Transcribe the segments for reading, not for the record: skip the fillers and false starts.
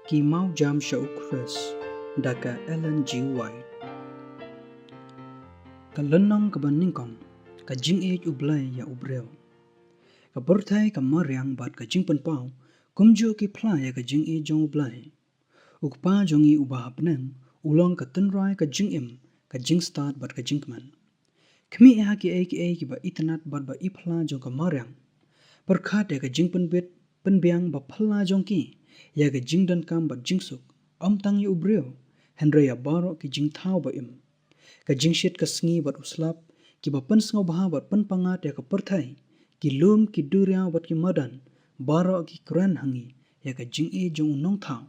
ki mawjam U Khrist daka Ellen G.White. Ka lenong ka baningkong ka Jingieit u Blei ya u briew. Ka batai ka mariang bat ka jingpynim kumju ki pla ya ka Jingieit jong u Blei. Ukpa jongi u bahapneng ulong ka tenrai ka jingim ka jingstad bat ka jingman. Kmi ki ba itnat bat ba ipla jong ka mariang. Perkat ya ka jingpenbit penbiang baphylla jong ki ya ka jingdan kam bat jingsuk tang ya u briew. Henry ya baroh ki thoh ba im. Ka jingshit ka sngi bat uslap ki ba pensngau baha bat penpangat ya ka pertai ki lum ki durya bat ki madan baroh ki keren hangi ya ka jingiei jong unong thoh.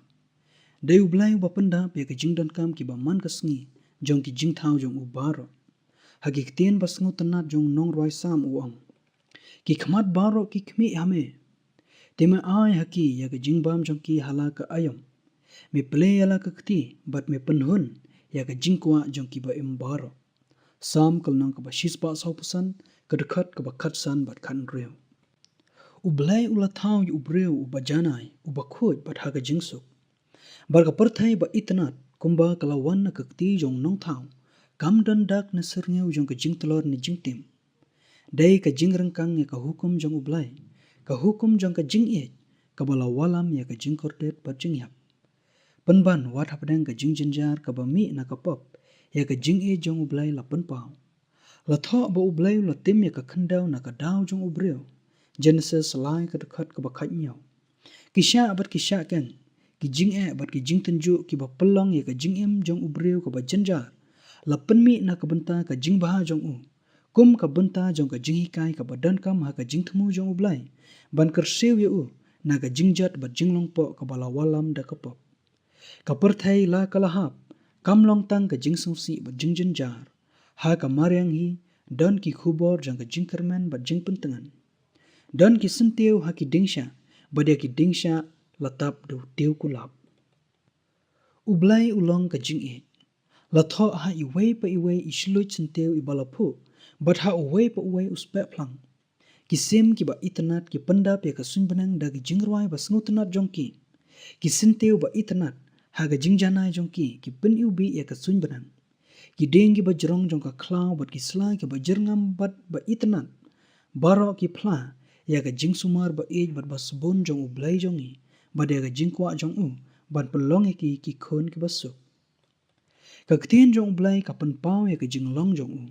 Dai u Blei ba pendap ya ka jingdan kam ki ba man ka sngi jong ki thoh jong u baroh. Hagi ktien ba sngewtynnad jong nong roi sam u ong. Ki khmat baroh ki kmi hame. Tema ai haki ya ka jingbam jong ki hala ka ayam. Me pule yala ka kti bat me kynhun ya ka jingkwa jong ki ba im baroh. Sam kalnang ka ba shispa saupusan ka dekat ka ba khatsan bat khan reu. U Blei ula thoh u briew u ba janai u ba khoj bat ha ka jingsuk. Bar ka perthai ba itnat kumba kalawan na ka kti jong nong thoh. Kam dan dak na serngew jong ka jingtlor ni jingtim. Dai ka jingrengkang ya ka hukum jong u Blei. Ka hukum jong ka Jingieit ka balawalam ya ka jingkordet bat jingyap. Penban wat hapdeng ka jingjenjar ka ba mi na ka pop ya ka Jingieit jong u Blei la penpau. La thoh ba u Blei la tim ya ka khandaw na ka daw jong u briew. Genesis lai ka dekat ka ba khatnyaw. Kisha bat kisha ken. Ki jingaiei bat ki jingtenju ki ba pelong ya ka jingim jong u briew ka ba jenjar. La penmi na ka benta ka jingbaha jong u. Kum ka benta jong ka jinghikai ka ba dan kam ha ka jingthmu jong u Blei. Ban kersew ya u na ka jingjat bat jinglongpo ka ba lawalam da ka pop. Ka perthai la kalahap kamlong tang ka jingsungsi bat jingjenjar. Ha ka mariang hi dan ki khubor jong ka jingkermen bat jingpentengan. Dan ki sentew ha ki dingsha badia ki dingsha latap du tew kulap. U Blei ulong ka Jingieit. La thoh ha iwei pa iwei isluj sentew ibalapu bat ha uwei pa uwei uspe plang. Ki sim ki ba itnat ki pendap ya ka sunbenang da ki jingrwai ba sngewtynnad jong ki. Ki sentew ba itnat ha ka jingjanai jong ki peniu bi ya ka sunbenang. Ki dengi ba jerong jong ka klaw bat ki slai ki ba jerngam bat ba itnat. Baroh ki pla ya ka jingsumar ba ej bat ba sebun jong u Blei jongi. Bat ya ka jingkwa jong u bat pelong ki khon ki basuk. Ka ktien jong u Blei ka penpau ya ka jinglong jong u.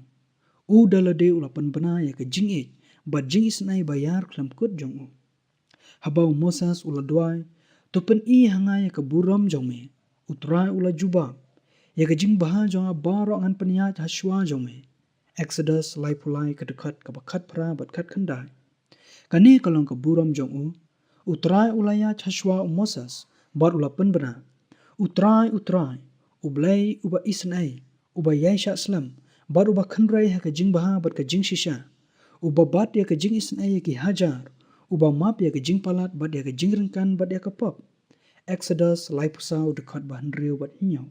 U dalade ula penbena ya ka Jingieit bat jingisnai bayar klam kut jong u. Habau Moses ula duai to pen i hanga ya ka buram jong me. Utrai ula jubab ya ka jingbaha jong a baroh ngan peniat haswa jong me. Exodus lai pulai ka dekat ka bakat pra bat kat khandai. Kani kalong ka buram jong u. Utrai ula ya haswa Moses bat ula penbena. Utrai u Blei uba isnai uba yaisha slam bat uba khandrai ha ka jingbaha bat ka jingshisha. Uba bat ya ka jingisnai ya ki hajar. Uba map ya ka jingpalat bat ya ka jingrengkan bat ya ka pop. Exodus lai pusau dekat bahan riu bat hinyaw.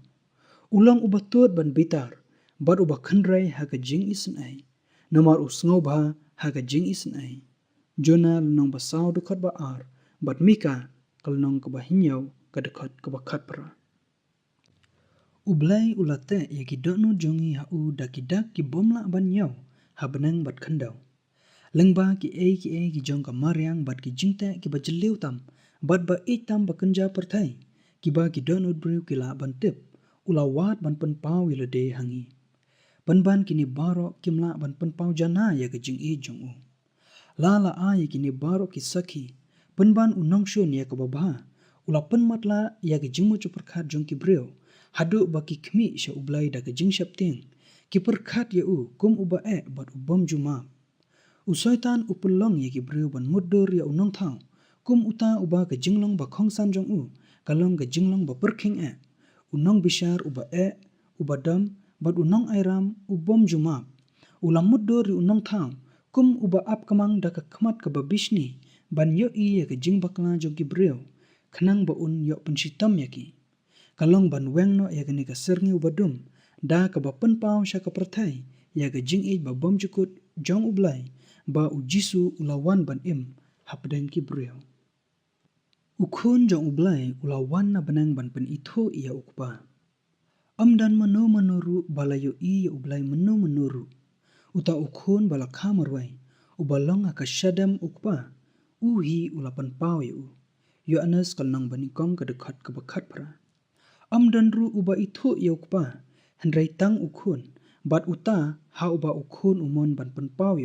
Ulang uba tuat ban bitar bat uba khandrai ha ka jingisnai. Namar usngau baha ha ka jingisnai. Jonah lenong basau dekat ba ar bat Mika kalnong ka ba hinyaw ka dekat ka ba khatpra. U Blei ulate ya ki donu jongi ha u da ki dak ki bomla ban yaw ha benang bat khandaw. Lengba ki ki jong ka mariang bat ki jingte ki ba jeliu tam bat ba itam ba kenja perthai ki ba ki donu briew ki la ban tip ula wat ban penpau ila de hangi. Penban kini baroh kimla ban penpau jana ya ka Jingieit jong u. La ai kini baroh ki sakhi penban unong shun ya ka babha ula penmatla ya ka jingmu perkhat jong ki briew. Hadu ba ki kmi sha u Blei da ka jingshap ting ki perkhat ya u kum uba bat ubom juma. Usoitan upulong ya ki briew ban muddur ya unong thoh. Kum uta uba ka jinglong ba khongsan jong u kalong ka jinglong ba perking unong bishar uba uba dam bat unong airam ubom juma. Ulam muddur ya unong thoh kum uba ap kamang da ka khmat ka ba bishni ban yo ya ka jingbakla jong ki briew khnang ba un yo penshitam ya ki. Kalong ban wengno ya ka ni ka serngi uba dum da ka ba penpau sha ka perthai ya ka Jingieit ba bom jukut jong u Blei ba u Jisu ulawan ban im hapdeng ki briew. Ukhun jong Blei ulawan na benang ban pen itu ia ukpa. Dan menuru balayu ia Blei menuru. Uta ukhun bala kamarwai ubalong aka syadam ukpa. Uhi ulapan pau yu anas kalnang banikong kedekat kebekat pra. Dan ru uba itu ia ukpa. Hendrai tang ukhun. Bat uta ha uba ukhun umon ban pen pau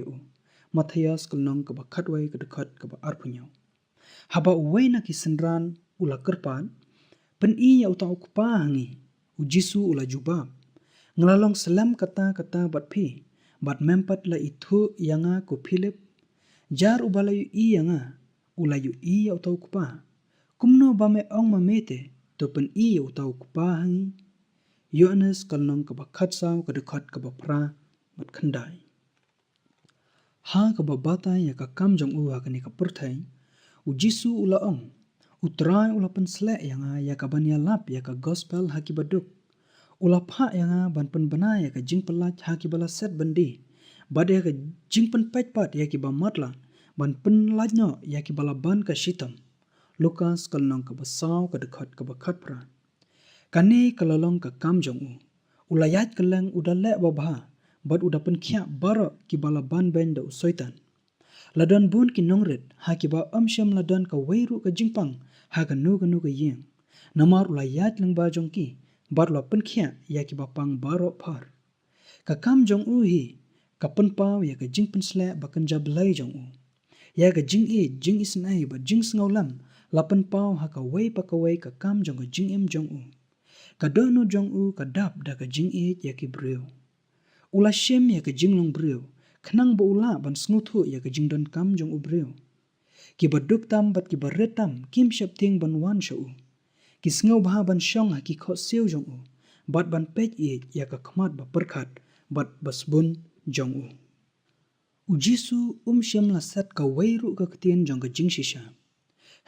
Mathias kalnang kebekat wai kedekat keba arpunyau. Haba uwai na kisenran ula kerpan. Pen iya uta ukpa hangi. Ujisu ula jubab. Ngelalong selam kata-kata bat pi. Bat mempat la itu yanga ku Philip. Jar ubalayu iya nga. Ulayu iya uta ukpa. Kumno bame ong mamete. To pen iya uta ukpa hangi. Yohanes kalnong kebakat saw kedekat kebapra bat kendai. Ha kebabatai ya kakam jong uha kani kepertai. Ujisu ula ong. Utrai ula penslek yanga ya kabania lap ya ka gospel haki baduk. Ula pa yanga ban pen benai ya ka jingpelat haki bala set bendi. Bad ya ka jingpen pat ya ki ba matla. Ban pen lajno ya ki bala ban ka shitam. Lukas kalnong ka basaw ka dekat ka bakat pra. Kani kalalong ka kam jong u. Ula yat kaleng uda lek babha. Bad uda pen kia baroh ki bala ban ben da usoitan. Ladan bun ki nongret ha ki ba shem ladan ka weiru ka jingpang ha ka nu ka yeng. Namar ula yat lang ba jong ki. Bad ula pen kia ya ki ba pang baroh par. Ka kam jong u hi. Ka pen pau ya ka jingpen slek ba kenja Blei jong u. Ya ka jingaiei jing isnai ba jing sngewlam. La pen pau ha ka wei pa ka wei ka kam jong ka jingim jong u. Ka dono jong u ka dap da ka jingaiei ya ki briew. Ula shem ya ka jinglong briew. Kenang ba ula ban snguthu ya ka jingdon kam jong u briew. Ki baduk tam bat ki baret tam kim syap ting ban wan sya u. Ki sngew baha ban syong ha ki khot sew jong u. Bat ban pej ya ka khamat ba perkhat bat basbun jong u. Ujisu shem la set ka weiru ka ketien jong ka jing shisha.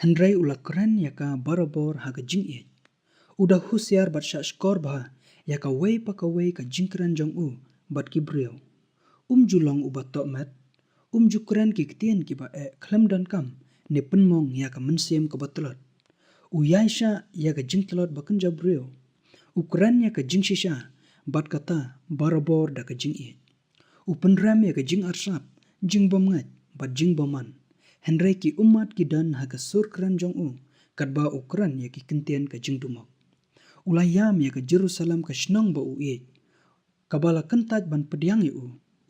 Hendrai ula keren ya ka barabor ha ka jingaiei. Uda husyar bat syak skor baha ya ka wei pa ka wei ka jingkeren jong u bat ki briew. Julong uba tok met. Jukren ki ketien ki ba klem dan kam ne penmong ya ka mensiem ka batelot. Yaisha ya ka jingtelot ba kenja briew. Ukren ya ka jing shisha bat kata barabor da ka jingaiei. Penram ya ka jing arsap jing bomngat bat jing boman. Hendrai ki umat ki dan ha ka sur keren jong u kat ba ukren ya ki kentien ka jing dumok. Ulayam ya ka Jerusalem ka shnong ba uiei. Kabala kentat ban pediang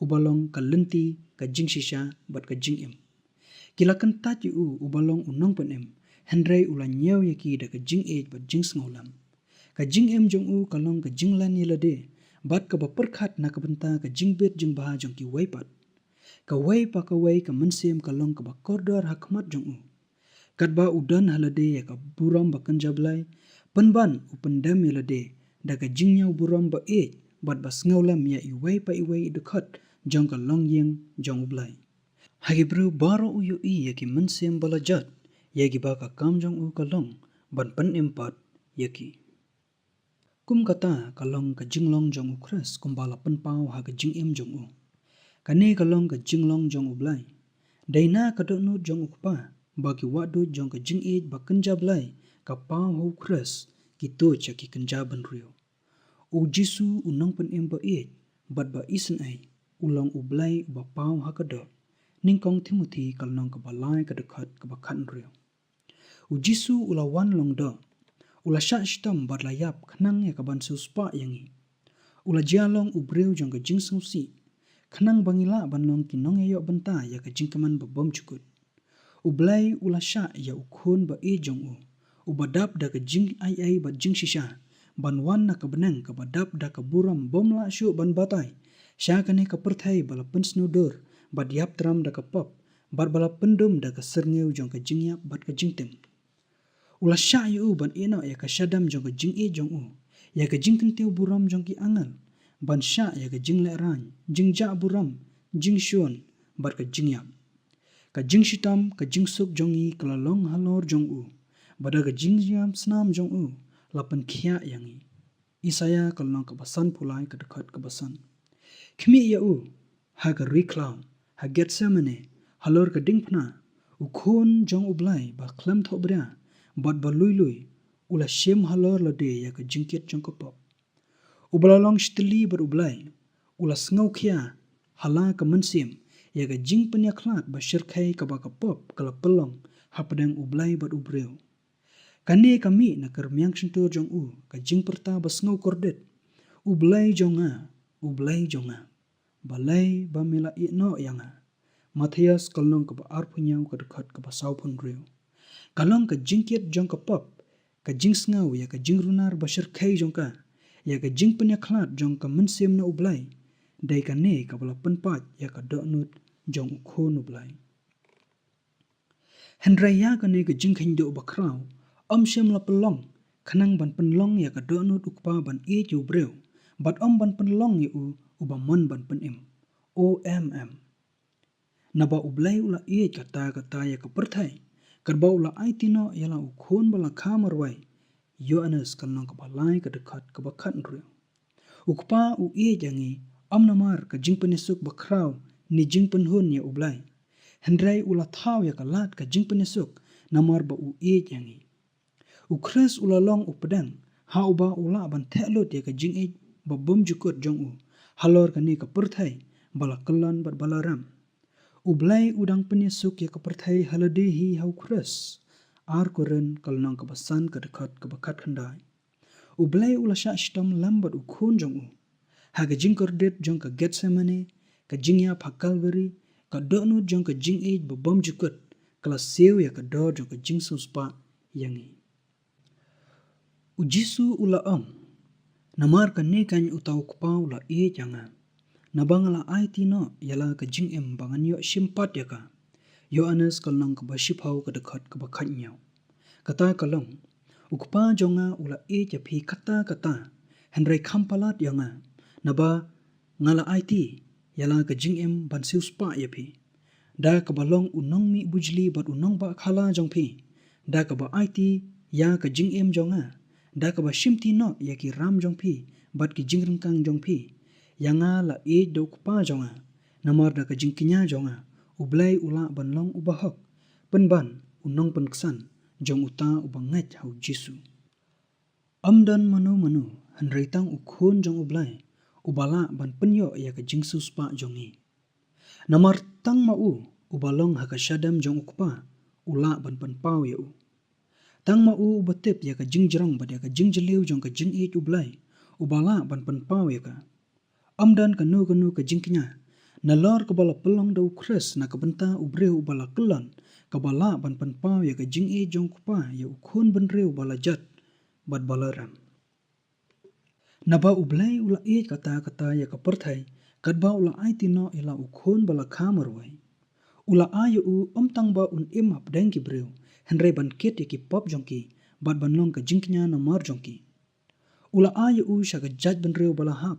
ubalong ka lenti ka jing shisha bat ka jingim. Kila kentat ubalong unong penem. Hendrai ula nyew ya ki da ka jingaiei bat jing sngewlam. Ka jingim jong u kalong ka jinglan yelade. Bat ka baperkhat na ka benta ka jingbet jing baha jong ki weipat. Ka wei pa ka wei ka mensiem kalong ka bakordor hakmat jong u. Kat ba udan halade ya ka buram ba kenja Blei. Penban upendam yelade da ka jingnyau buram ba bat ba sngewlam ya iwei pa iwei dekat jong ka long yeng jong Blei. Hagi bru baroh uyu ya ki mensiem balajat ya ki ba ka kam jong u kalong ban pen empat ya ki. Kum kata kalong ka jinglong jong U Khrist kumbala pen pau ha ka jingim jong u. Kani kalong ka jinglong jong u Blei. Daina ka donut jong u kpa bagi wadu jong ka jingaiei ba kenja Blei ka pau U Khrist ki to cha ki kenja ban riu. Jisu unong pen em ba bat ba isen ai ulong u Blei ba pau ha ka do. Ningkong Timothy kalong ka balai ka dekat ka bakan riu. Jisu ulawan long do. Ula syak shitam bat layap kenang ya kaban suspa yangi. Ula jialong ubreu jong ka jing sngsi. Kenang bangila banlong kinong ya yok benta ya ka jingkeman babom cukut. Blei ula syak ya ukhun ba jong u. Ubadap da ka jingaiei bat jing shisha. Ban wan na ka benang ka badap da ka buram bom la syuk ban batai. Syakane ka perthai bala pensnudur bat yap tram da ka pop. Bat bala pendum da ka serngeu jong ka jingyap bat ka jingtem. Ula syak yu ban eno ya ka syadam jong ka jingaiei jong u. Ya ka jingkentiu buram jong ki angal. Ban syak ya ka jinglek rany, jingjak buram, jingsyun bat ka jingyap. Ka jingshitam ka jingsuk jong i kelalong halor jong u. Bada ka jingyam snam jong u. Lapan kia yangi. Isaya kalong ka basan pulai ka dekat ka basan. Kimi ya u. Ha ka riklau. Ha Getsemane. Halor ka dingpna. Ukhun jong u Blei ba klem thok bria. bat balui ula shem halor lade ya ka jingkiet jong ka pop. Ubalalong shteli bat ublai ula sngewkia hala ka mensim ya ka jingpynya klat ba shirkai ka ba ka pop kala pelong hapadang ublai bat ubreu. Kane kami na kermiang sentur jong ka jingperta ba sngeu kordet ublai jonga balai ba mila no yanga Matthias kalnong ka ba arpunyau ka dekat ka ba saupun reu. Kalong ka jingkiet jong ka pop ka jing sngau ya ka jingrunar ba shirkai jong ka ya ka jingpynya klat jong ka mensim na ublai dai ka ne ka bala penpat ya ka donut jong ukhon ublai. Hendrai ya ka ne ka jingkhin do ba krau shem la pelong khanang ban penlong ya ka donut ukpa ban ju breu bat ban penlong ya uba mon ban penim OMM. Naba ublai ula kata ya ka perthai karba ula aitino ya la ukhon bala khamarwai Yohanes kalnong ka balai ka dekat ka ba khat reu. Ukpa jangi namar ka jingpenesuk ba krau ni jingpyhun ya ublai. Hendrai ula thau ya ka lat ka jingpenesuk namar ba jangi. U Khrist ula long pedang ha uba ula ban thelut ya ka jingait ba bom jukut jong halor ka ni ka perthai bala kelan bat balaram. Ublai udang penesuk ya ka perthai haladehi hau Khrist ar koren kalnong ka basan ka dekat ka bakat khandai. Ublai ula sya shtam lambat ukhon jong ha ka jingkordet jong ka Getsemane ka jingya Calvary ka donut jong ka jingait ba bom jukut kala sew ya ka do jong ka jingsuspa yangi. Ujisu ula namar ka ne kan utau kpa ula janga nabangala aitino yala ka jingim banganyo simpat ya ka Yohanes kalnong ka basipau ka dekat ka bakhatnyau kata kalong ukpa jonga ula japi kata hendrai khampalat yanga naba ngala aiti yala ka jingim ban siuspa yapi da ka balong unong mi bujli bat unong ba khala jongpi da ka ba aiti ya ka jingim jonga da ka ba shimti no ya ki ram jongpi bat ki jingrengkang jongpi yanga la do ukpa jonga namar da ka jingkinya jonga ublai ula banlong ubahok penban unong penksan jong uta ubangat hau Jisu. Amdan manu hendrai tang ukhon jong ublai ubala ban penyo ya ka jingsus pa jongi. Namar tang ubalong ha ka syadam jong ukpa ula ban penpau ya Tang ubatip ya ka jingjrong bat ya ka jingjeliu jong ka jingait ublai ubala ban penpau ya ka. Amdan kanu ka jingkinya nalor ka bala pelong da Khrist na ka benta ubreu ubala kelan ka bala ban penpau ya ka jingait jong kupa ya ukhon benreu bala jat bat balaram. Naba ublai ula kata ya ka perthai kadba ula aitino ila ukhon bala khamarwai. Ula ayu tang ba im hapdang ki breu hendrai ban ket ya ki pop jongki bat banlong ka jingkinya namar jongki. Ula ayu sya ka jat benreu bala hap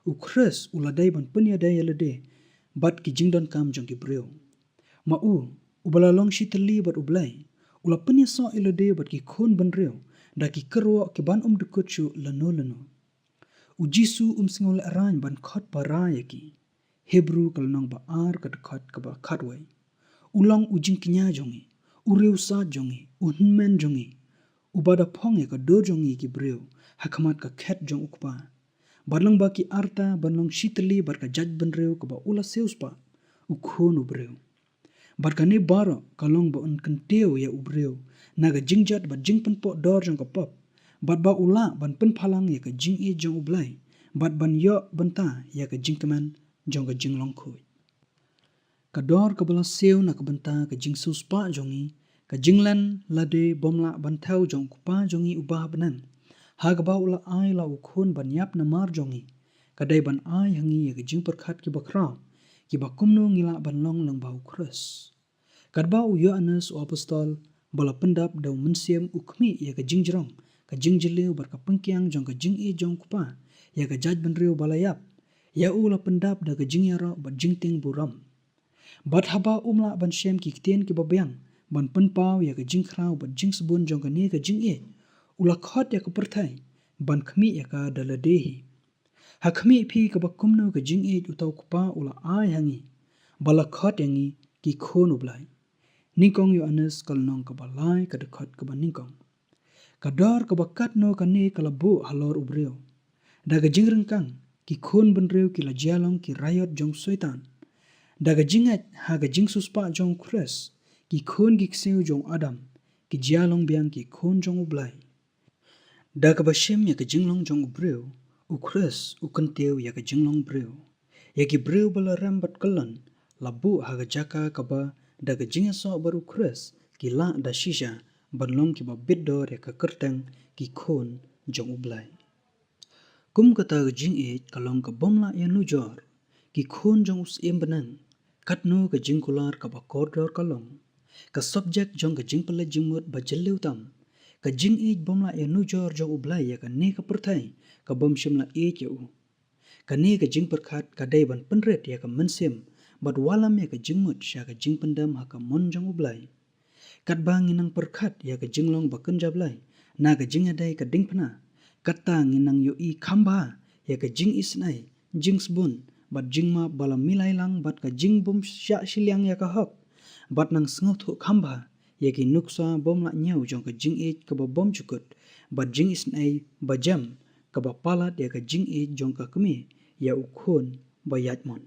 u Khrist ula dai ban penya dai yalade bat ki jingdon kam jongki breu. Ubala long shitali bat ublai ula penya so ilade bat ki khon benreu da ki kerwo ki ban dukut chu lano. Ujisu singol arany ban khot paraya ki Hebrew kalnong ba ar ka dekat ka ba khatwai. Ulang ujingkinya jongi ureu sa jongi unmen jongi ubada phong ya ka do jongi ki breu hakamat ka khet jong ukpa. Badlang ba ki arta banlong shitali bat ka jaj benreu ka ba ula seuspa ukhon ubreu. Bat ka ne baroh kalong ba kenteu ya ubreu naga jingjat bat jingpenpo dor jong ka pop bat ba ula ban penphalang ya ka jingait jong ublai bat ban yo benta ya ka jingkeman jong ka jinglong khoi. Kador ka bala sew na ka benta ka jingsus pa jongi ka jinglan lade bomla ban thau jong kupa jongi ubah banan ha ka ba ula ai la ukhon ban yap na mar jongi kadai ban ai hangi ya ka jingperkhat ki bakrau ki ba kumno ngila ban long lang bau Khrist. Kadba Yohanes apostol bala pendap da mensiam ukmi ya ka jingjrong ka jingjeliu bar ka pengkiang jong ka jing'i jong kupa ya ka jaj benreu bala yap ya ula pendap da ka jingyaro bat jingting buram. Bat haba umla ban shem ki ktien ki babyang ban penpau ya ka jingkrau bat jingsbun jong ka ni ka jing'i ula khot ya ka perthai ban khmi ya ka daladehi. Ha khmi phi ka ba kumno ka jing'i utau kupa ula ai hangi bala khot yangi ki khon ublai. ningkong yu anes kalnong ka balai ka dekat ka ningkong. Kadar ka bakat no kane kalabu halor ubreu. Daga jingrengkang ki khon benreu ki lajalong ki rayot jong soitan. Daga jingieit haga jingsuspa jong Khrist ki khon ki kseu jong Adam ki jalong biang ki khon jong Blei. Daga ba shem ya ka jinglong jong ubreu U Khrist u kenteu ya ka jinglong breu. Ya ki breu bala rambat kelan labu haga jaka kaba daga jingaso baru Khrist ki la da shisha banlong ki babit dor ya ka kerteng ki khon jong Blei. Kum kata jingeit kalong ka bomla ya nujor ki khon jong usim benang katno ka jingkular ka bakor dor kalong ka subject jong ka jingpylla jingmut ba jeliu tam ka jingeit bomla ya nujor jong Blei ya ka ne ka pertai ka bom shimla ya u ka ne ka jingperkhat ka dai ban penret ya ka mensim bat walam ya ka jingmut sya ka jingpendam ha ka mon jong Blei. Kat ba nginang perkhat ya ka jinglong ba kenja Blei na ka jingaiei ka dingpna ktah nginang yu kaba ya ka jing isnai jingsbun bat jingma bala milai lang bat ka jingbom sya silyang ya ka hok bat nang sngewtu kaba ya ki nuksa bom la nyau jong ka jingeit ka ba bom chukut bat jing isnai mawjam ka ba palat ya ka jingeit jong ka kemi ya ukhon ba yatmon.